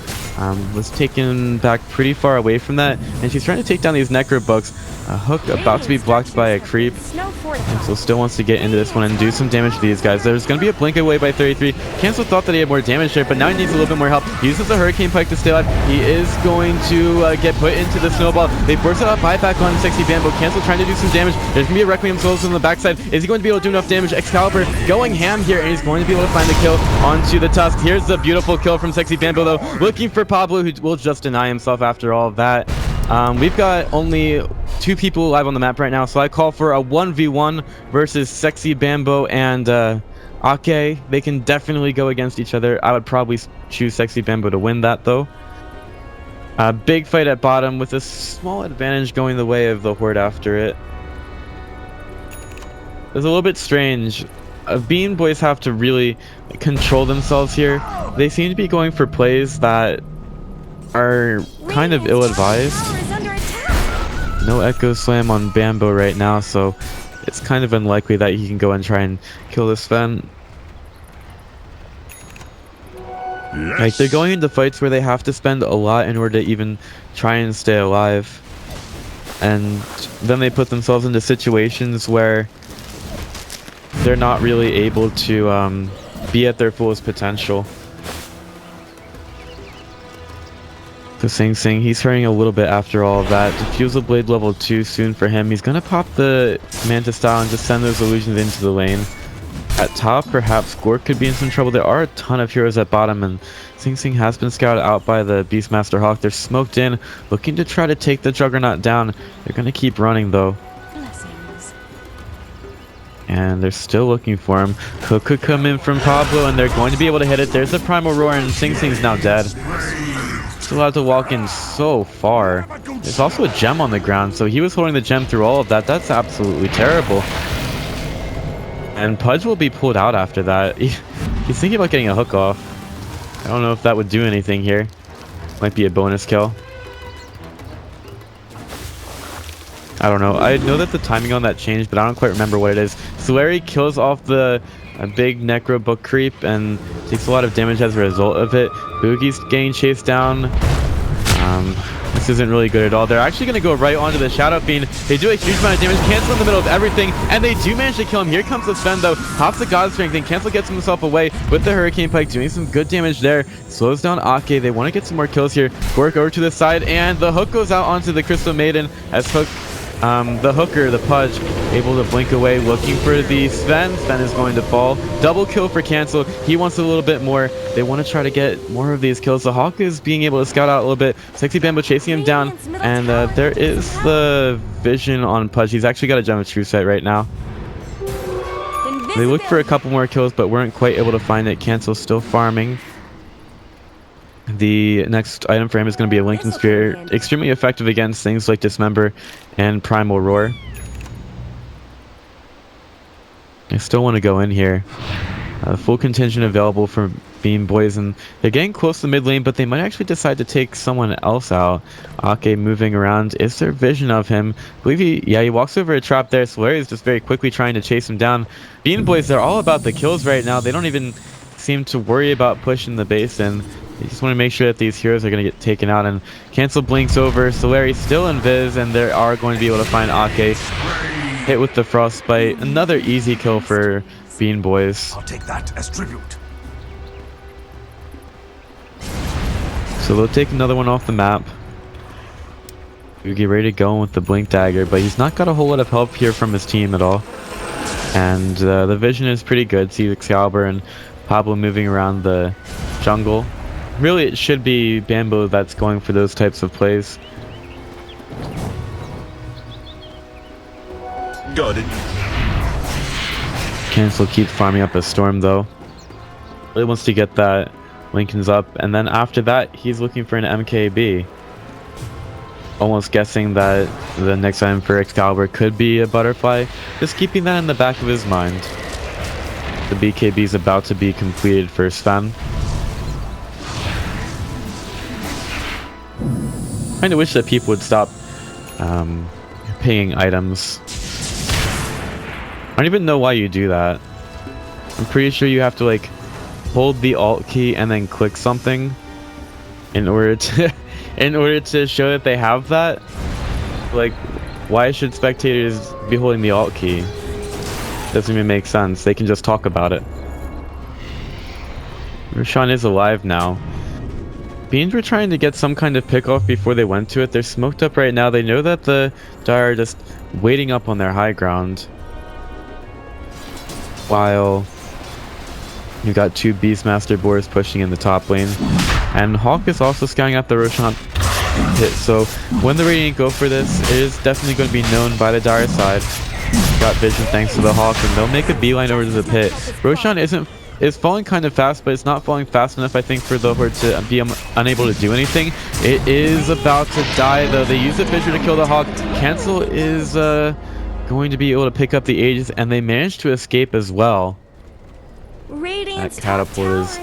Was taken back pretty far away from that, and she's trying to take down these Necro Bugs. A hook about to be blocked by a creep, and so still wants to get into this one and do some damage to these guys. There's going to be a blink away by 33. Cancel thought that he had more damage there, but now he needs a little bit more help. He uses the Hurricane Pike to stay alive. He is going to get put into the Snowball. They burst out a buyback on Sexy Bambo. Cancel trying to do some damage. There's going to be a Requiem Souls on the backside. Is he going to be able to do enough damage? Excalibur going ham here, and he's going to be able to find the kill onto the Tusk. Here's the beautiful kill from Sexy Bambo, though. Looking for Pablo, who will just deny himself after all of that. We've got only 2 people alive on the map right now, so I call for a 1v1 versus Sexy Bambo and Ake. They can definitely go against each other. I would probably choose Sexy Bambo to win that, though. Big fight at bottom with a small advantage going the way of the Horde after it. It's a little bit strange. BeanBoys have to really control themselves here. They seem to be going for plays that are kind of ill-advised. No Echo Slam on Bambo right now, so it's kind of unlikely that he can go and try and kill this Sven. Like, they're going into fights where they have to spend a lot in order to even try and stay alive. And then they put themselves into situations where they're not really able to be at their fullest potential. So Sing Sing, he's hurting a little bit after all of that. Diffusal Blade level 2 soon for him. He's going to pop the Manta Style and just send those illusions into the lane. At top, perhaps Gork could be in some trouble. There are a ton of heroes at bottom, and Sing Sing has been scouted out by the Beastmaster Hawk. They're smoked in, looking to try to take the Juggernaut down. They're going to keep running, though. And they're still looking for him. Hook could come in from Pablo, and they're going to be able to hit it. There's a Primal Roar, and Sing Sing's now dead. Still allowed to walk in so far. There's also a gem on the ground, so he was holding the gem through all of that. That's absolutely terrible. And Pudge will be pulled out after that. He's thinking about getting a hook off. I don't know if that would do anything here. Might be a bonus kill. I don't know. I know that the timing on that changed, but I don't quite remember what it is. Solari kills off the big Necro Book creep and takes a lot of damage as a result of it. Boogie's getting chased down. This isn't really good at all. They're actually going to go right onto the Shadow Fiend. They do a huge amount of damage, Cancel in the middle of everything, and they do manage to kill him. Here comes the Sven, though. Hops the God Strength, and Cancel gets himself away with the Hurricane Pike, doing some good damage there. Slows down Ake. They want to get some more kills here. Gork over to the side, and the hook goes out onto the Crystal Maiden as Hook... the hooker, the Pudge, able to blink away, looking for the Sven. Sven is going to fall. Double kill for Cancel. He wants a little bit more. They want to try to get more of these kills. The Hawk is being able to scout out a little bit. Sexy Bambo chasing him down, and there is the vision on Pudge. He's actually got a Gem of True Sight right now. They looked for a couple more kills, but weren't quite able to find it. Cancel still farming. The next item for him is going to be a Lincoln Spear, extremely effective against things like Dismember and Primal Roar. I still want to go in here. Full contingent available for BeanBoys, and they're getting close to the mid lane, but they might actually decide to take someone else out. Ake moving around. Is there vision of him? I believe he walks over a trap there. Solari is just very quickly trying to chase him down. BeanBoys, they're all about the kills right now. They don't even seem to worry about pushing the base in. They just want to make sure that these heroes are going to get taken out, and Cancel blinks over. Solari still in Viz, and they are going to be able to find Ake. Hit with the Frostbite. Another easy kill for BeanBoys. I'll take that as tribute. So they'll take another one off the map. We get ready to go with the Blink Dagger, but he's not got a whole lot of help here from his team at all. And the vision is pretty good. See Excalibur and Pablo moving around the jungle. Really, it should be Bamboo that's going for those types of plays. Got it. Cancel keeps farming up a Storm though. Really wants to get that Lincoln's up, and then after that, he's looking for an MKB. Almost guessing that the next item for Excalibur could be a butterfly. Just keeping that in the back of his mind. The BKB is about to be completed for Sven. I kind of wish that people would stop paying items. I don't even know why you do that. I'm pretty sure you have to like hold the Alt key and then click something in order to show that they have that. Like, why should spectators be holding the Alt key? Doesn't even make sense. They can just talk about it. Roshan is alive now. Beans were trying to get some kind of pick off before they went to it. They're smoked up right now. They know that the Dire are just waiting up on their high ground. While you got two Beastmaster boars pushing in the top lane. And Hawk is also scouting out the Roshan pit. So when the Radiant go for this, it is definitely going to be known by the Dire side. Got vision thanks to the Hawk, and they'll make a beeline over to the pit. Roshan is falling kind of fast, but it's not falling fast enough, I think, for the Horde to be unable to do anything. It is about to die, though. They use the Fissure to kill the Hawk. Cancel is going to be able to pick up the Aegis, and they managed to escape as well. That catapult is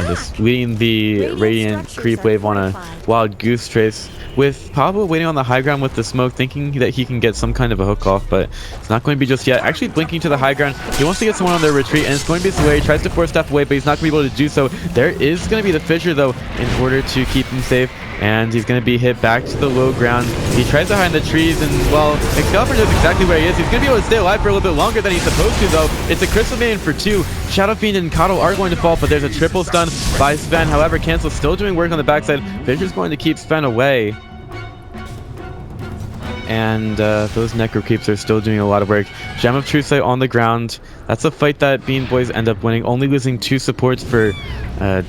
just leading the Radiant creep wave on a wild goose chase, with Pablo waiting on the high ground with the smoke, thinking that he can get some kind of a hook off, but it's not going to be just yet. Actually blinking to the high ground. He wants to get someone on their retreat, and it's going to be Slayer. He tries to force step away, but he's not going to be able to do so. There is going to be the Fissure, though, in order to keep him safe, and he's going to be hit back to the low ground. He tries to hide in the trees, and, well, Excalibur knows exactly where he is. He's going to be able to stay alive for a little bit longer than he's supposed to, though. It's a Crystal Maiden for 2. Shadow Fiend and Kato are going to fall, but there's a triple stun by Sven. However, Cancel still doing work on the backside. Fissure's going to keep Sven away. And those Necro Creeps are still doing a lot of work. Gem of True Sight on the ground. That's a fight that BeanBoys end up winning, only losing 2 supports for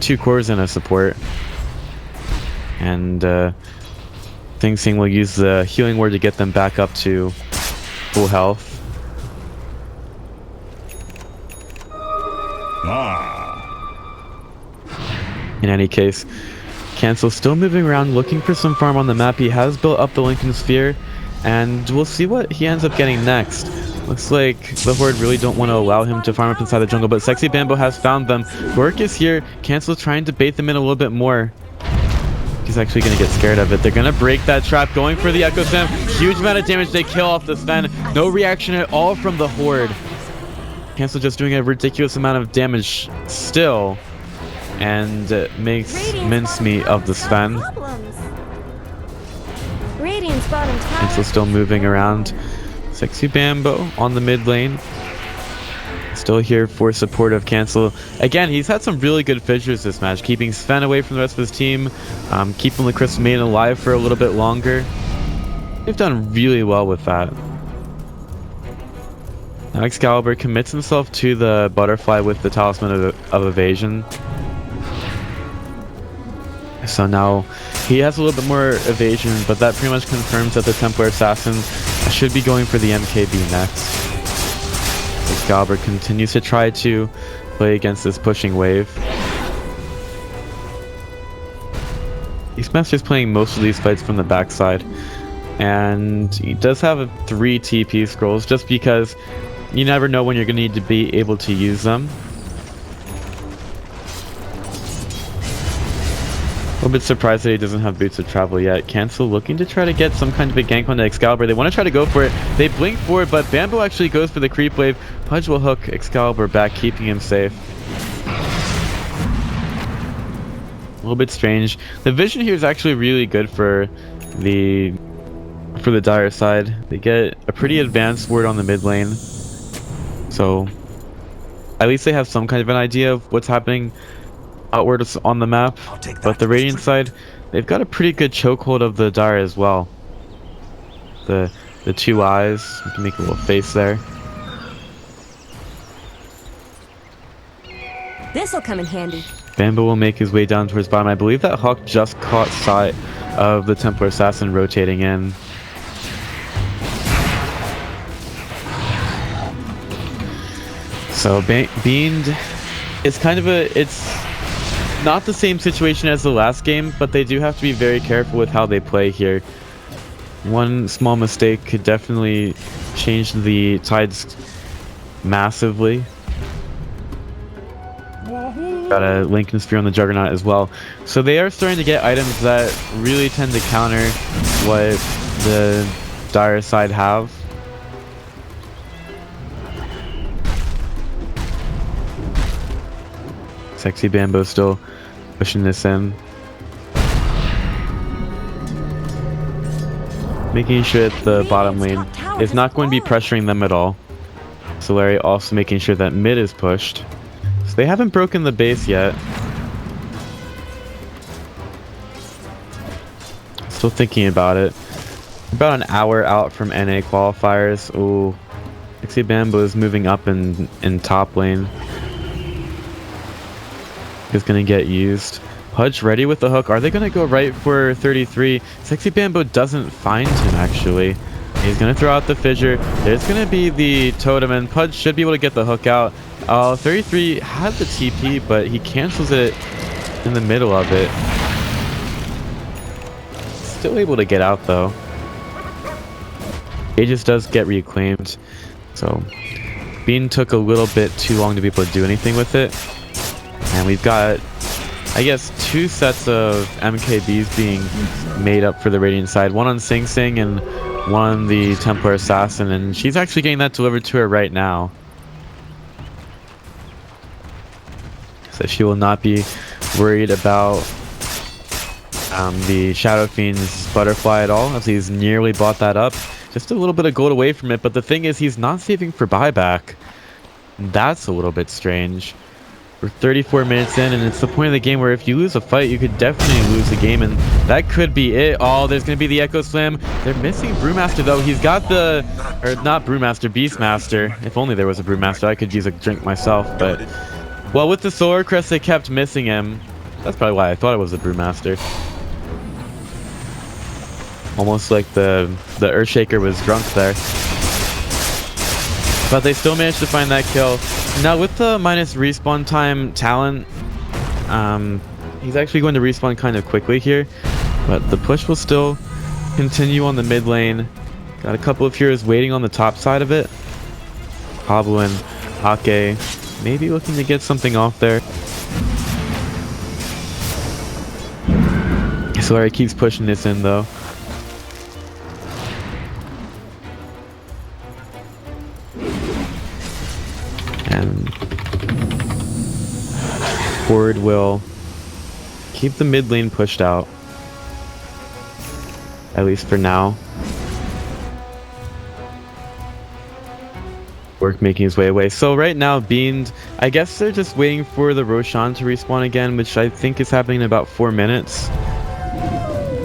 2 cores and a support. And Thing Sing will use the healing word to get them back up to full health. In any case, Cancel still moving around looking for some farm on the map. He has built up the Lincoln Sphere, and we'll see what he ends up getting next. Looks like the Horde really don't want to allow him to farm up inside the jungle, but Sexy Bamboo has found them. Gork is here. Cancel trying to bait them in a little bit more. He's actually going to get scared of it. They're going to break that trap, going for the Echo Slam. Huge amount of damage. They kill off the Sven. No reaction at all from the Horde. Cancel just doing a ridiculous amount of damage still, and makes mincemeat of the Sven. Cancel still moving around. Sexy Bambo on the mid lane. Still here for support of Cancel. Again, he's had some really good fissures this match, keeping Sven away from the rest of his team, keeping the Crystal Maiden alive for a little bit longer. They've done really well with that. Now Excalibur commits himself to the butterfly with the Talisman of Evasion. So now he has a little bit more evasion, but that pretty much confirms that the Templar Assassin should be going for the MKB next. Excalibur continues to try to play against this pushing wave. Beastmaster's playing most of these fights from the backside, and he does have 3 TP scrolls just because you never know when you're going to need to be able to use them. A little bit surprised that he doesn't have Boots of Travel yet. Cancel looking to try to get some kind of a gank on the Excalibur. They want to try to go for it. They blink for it, but Bamboo actually goes for the creep wave. Pudge will hook Excalibur back, keeping him safe. A little bit strange. The vision here is actually really good for the Dire side. They get a pretty advanced ward on the mid lane. So at least they have some kind of an idea of what's happening outwards on the map, but the Radiant side, they've got a pretty good chokehold of the Dire as well. The two eyes, you can make a little face there. This'll come in handy. Bambo will make his way down towards bottom. I believe that Hawk just caught sight of the Templar Assassin rotating in. So Beaned is kind of it's not the same situation as the last game, but they do have to be very careful with how they play here. One small mistake could definitely change the tides massively. Got a Lincoln Spear on the Juggernaut as well. So they are starting to get items that really tend to counter what the Dire side have. Sexy Bambo still pushing this in. Making sure that the bottom lane is not going to be pressuring them at all. Solari also making sure that mid is pushed. So they haven't broken the base yet. Still thinking about it. About an hour out from NA qualifiers. Ooh. Sexy Bambo is moving up in top lane. Is going to get used. Pudge ready with the hook. Are they going to go right for 33? Sexy Bambo doesn't find him actually. He's going to throw out the fissure. There's going to be the totem and Pudge should be able to get the hook out. 33 had the TP, but he cancels it in the middle of it. Still able to get out though. Aegis does get reclaimed. So Bean took a little bit too long to be able to do anything with it. And we've got, I guess, two sets of MKBs being made up for the Radiant side. One on Sing Sing and one on the Templar Assassin. And she's actually getting that delivered to her right now. So she will not be worried about the Shadow Fiend's Butterfly at all, as he's nearly bought that up. Just a little bit of gold away from it. But the thing is, he's not saving for buyback. That's a little bit strange. We're 34 minutes in, and it's the point of the game where if you lose a fight, you could definitely lose the game, and that could be it. Oh, there's going to be the Echo Slam. They're missing Brewmaster, though. He's got the... Or not Brewmaster, Beastmaster. If only there was a Brewmaster, I could use a drink myself, but... Well, with the Solar Crest, they kept missing him. That's probably why I thought it was a Brewmaster. Almost like the Earthshaker was drunk there. But they still managed to find that kill. Now with the minus respawn time talent, he's actually going to respawn kind of quickly here. But the push will still continue on the mid lane. Got a couple of heroes waiting on the top side of it. Pablo and Ake maybe looking to get something off there. Solari keeps pushing this in though. And Horde will keep the mid lane pushed out, at least for now. Work making his way away. So right now, Beaned, I guess they're just waiting for the Roshan to respawn again, which I think is happening in about 4 minutes.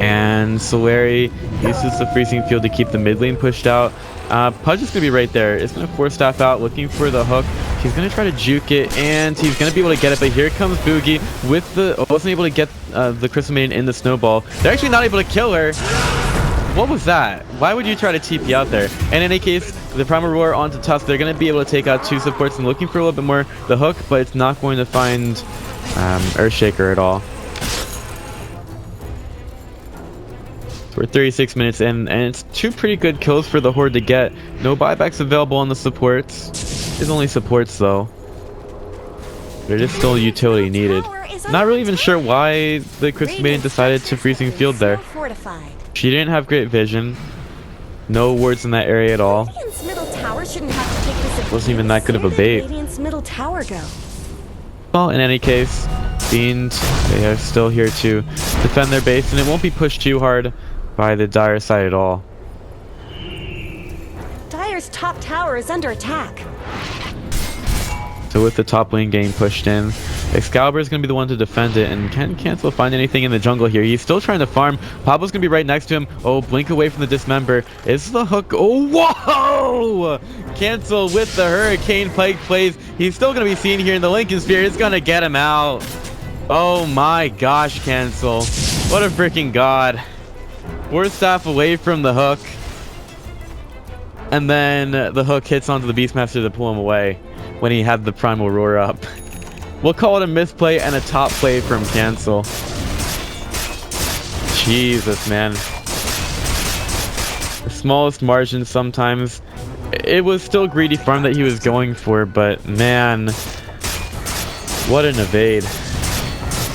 And Solari uses the freezing field to keep the mid lane pushed out. Pudge is going to be right there. It's going to force staff out, looking for the hook. He's going to try to juke it, and he's going to be able to get it, but here comes Boogie with the... wasn't able to get the Crystal Maiden in the snowball. They're actually not able to kill her. What was that? Why would you try to TP out there? And in any case, the Primal Roar onto Tusk, they're going to be able to take out 2 supports and looking for a little bit more the hook, but it's not going to find Earthshaker at all. We're 36 minutes in, and it's 2 pretty good kills for the Horde to get. No buybacks available on the supports. There's only supports though. There is still utility needed. Not really even sure why the Crystal Maiden decided to freezing field there. She didn't have great vision. No wards in that area at all. Wasn't even that good of a bait. Well, in any case, Beaned, they are still here to defend their base, and it won't be pushed too hard by the Dire side at all. Dire's top tower is under attack. So with the top lane getting pushed in, Excalibur is going to be the one to defend it, and can Cancel find anything in the jungle here? He's still trying to farm. Pablo's going to be right next to him. Oh, blink away from the dismember. Is the hook? Oh, whoa! Cancel with the Hurricane Plague plays. He's still going to be seen here in the Lincoln Sphere. It's going to get him out. Oh my gosh, Cancel. What a freaking god. 4 staff away from the hook. And then the hook hits onto the Beastmaster to pull him away when he had the Primal Roar up. We'll call it a misplay and a top play from Cancel. Jesus, man. The smallest margin sometimes. It was still greedy farm that he was going for, but man, what an evade.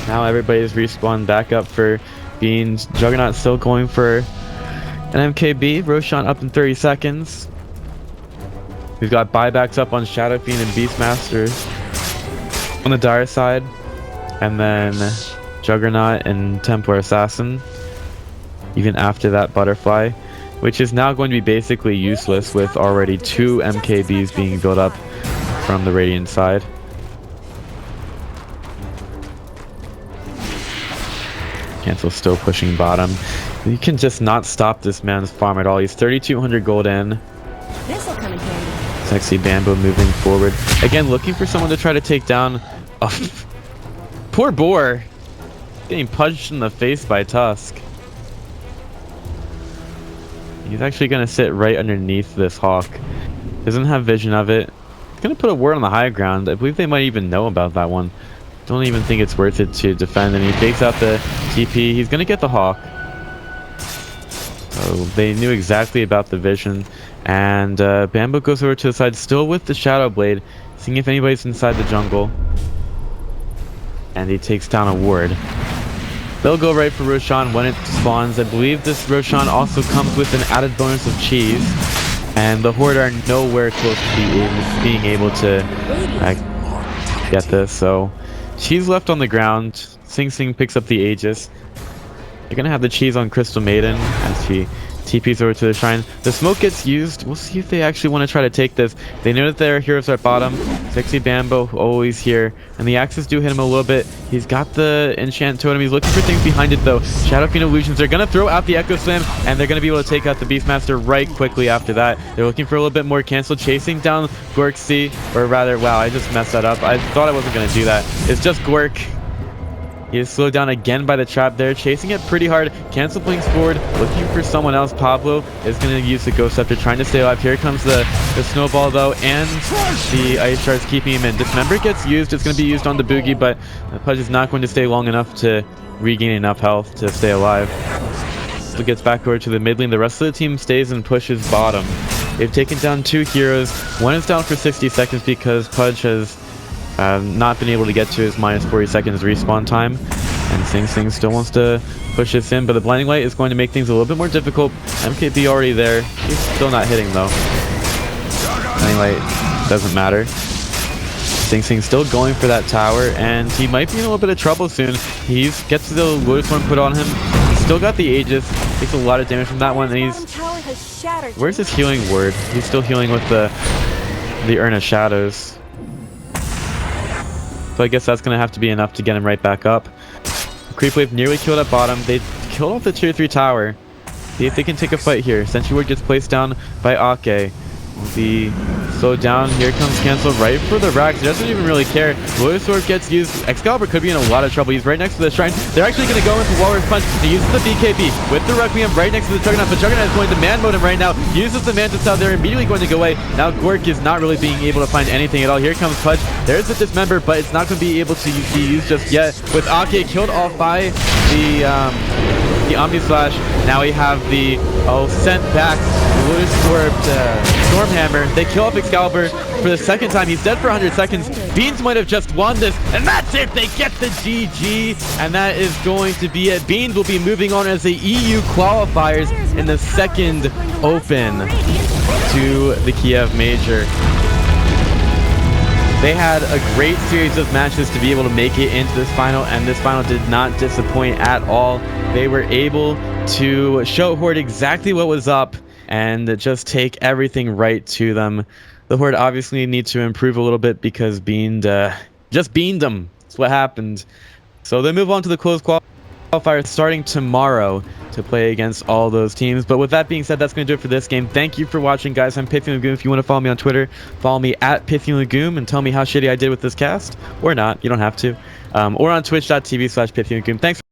Now everybody's respawned back up for Beans. Juggernaut still going for an MKB. Roshan up in 30 seconds. We've got buybacks up on Shadow Fiend and Beastmaster on the dire side, and then Juggernaut and Templar Assassin even after that Butterfly, which is now going to be basically useless with already 2 MKBs being built up from the Radiant side. Cancel still pushing bottom. You can just not stop this man's farm at all. He's 3,200 gold in. This'll come in handy. Sexy Bamboo moving forward. Again, looking for someone to try to take down. Oh, poor Boar. Getting punched in the face by Tusk. He's actually going to sit right underneath this Hawk. Doesn't have vision of it. He's going to put a ward on the high ground. I believe they might even know about that one. Don't even think it's worth it to defend. And he takes out the TP. He's going to get the Hawk. So they knew exactly about the vision. And Bamboo goes over to the side, still with the Shadow Blade, seeing if anybody's inside the jungle. And he takes down a ward. They'll go right for Roshan when it spawns. I believe this Roshan also comes with an added bonus of cheese. And the Horde are nowhere close to being able to get this. So cheese left on the ground. Sing Sing picks up the Aegis. They're going to have the cheese on Crystal Maiden as she TP's over to the shrine. The smoke gets used. We'll see if they actually want to try to take this. They know that their heroes are at bottom. Sexy Bamboo always here. And the axes do hit him a little bit. He's got the enchant totem. He's looking for things behind it though. Shadow Fiend illusions. They're going to throw out the Echo Slam, and they're going to be able to take out the Beastmaster right quickly after that. They're looking for a little bit more cancel. Chasing down Gorksy. Or rather, wow, I just messed that up. I thought I wasn't going to do that. It's just Gork. He is slowed down again by the trap there, chasing it pretty hard. Cancel blinks forward, looking for someone else. Pablo is going to use the Ghost Scepter, trying to stay alive. Here comes the Snowball though, and the Ice Shards keeping him in. Dismember gets used. It's going to be used on the Boogie, but Pudge is not going to stay long enough to regain enough health to stay alive. So gets back over to the mid lane. The rest of the team stays and pushes bottom. They've taken down 2 heroes. One is down for 60 seconds because Pudge has not been able to get to his minus 40 seconds respawn time, and Sing Sing still wants to push this in, but the Blinding Light is going to make things a little bit more difficult. MKB already there. He's still not hitting though. Blinding Light doesn't matter. Sing Sing still going for that tower, and he might be in a little bit of trouble soon. He gets the Lotus Storm put on him. He's still got the Aegis. Takes a lot of damage from that one, and he's... Where's his healing word? He's still healing with the Urn of Shadows. So I guess that's going to have to be enough to get him right back up. Creep Wave nearly killed at bottom. They killed off the tier 3 tower. See if they can take a fight here. Sentry Ward gets placed down by Ake. Will be slowed down. Here comes Cancel right for the racks. He doesn't even really care. Lotus Sword gets used. Excalibur could be in a lot of trouble. He's right next to the shrine. They're actually going to go into Walrus Punch. He uses the BKB with the Requiem right next to the Juggernaut. But Juggernaut is going to man mode him right now. Uses the Mantis out there. Immediately going to go away. Now Gork is not really being able to find anything at all. Here comes Pudge. There's the Dismember, but it's not going to be able to be used just yet. With Ake killed off by the Omni Slash. Now we have the sent back Lotus Orbed Stormhammer. They kill off Excalibur for the second time. He's dead for 100 seconds. Beans might have just won this, and that's it. They get the GG, and that is going to be it. Beans will be moving on as the EU qualifiers in the second open to the Kiev Major. They had a great series of matches to be able to make it into this final, and this final did not disappoint at all. They were able to show Horde exactly what was up and just take everything right to them. The Horde obviously need to improve a little bit because Beaned just beaned them. That's what happened. So they move on to the closed qualifier starting tomorrow to play against all those teams. But with that being said, that's going to do it for this game. Thank you for watching, guys. I'm Pithy Lagoon. If you want to follow me on Twitter, follow me at Pithy Lagoon and tell me how shitty I did with this cast. Or not. You don't have to. Or on twitch.tv/Pithy Lagoon. Thanks.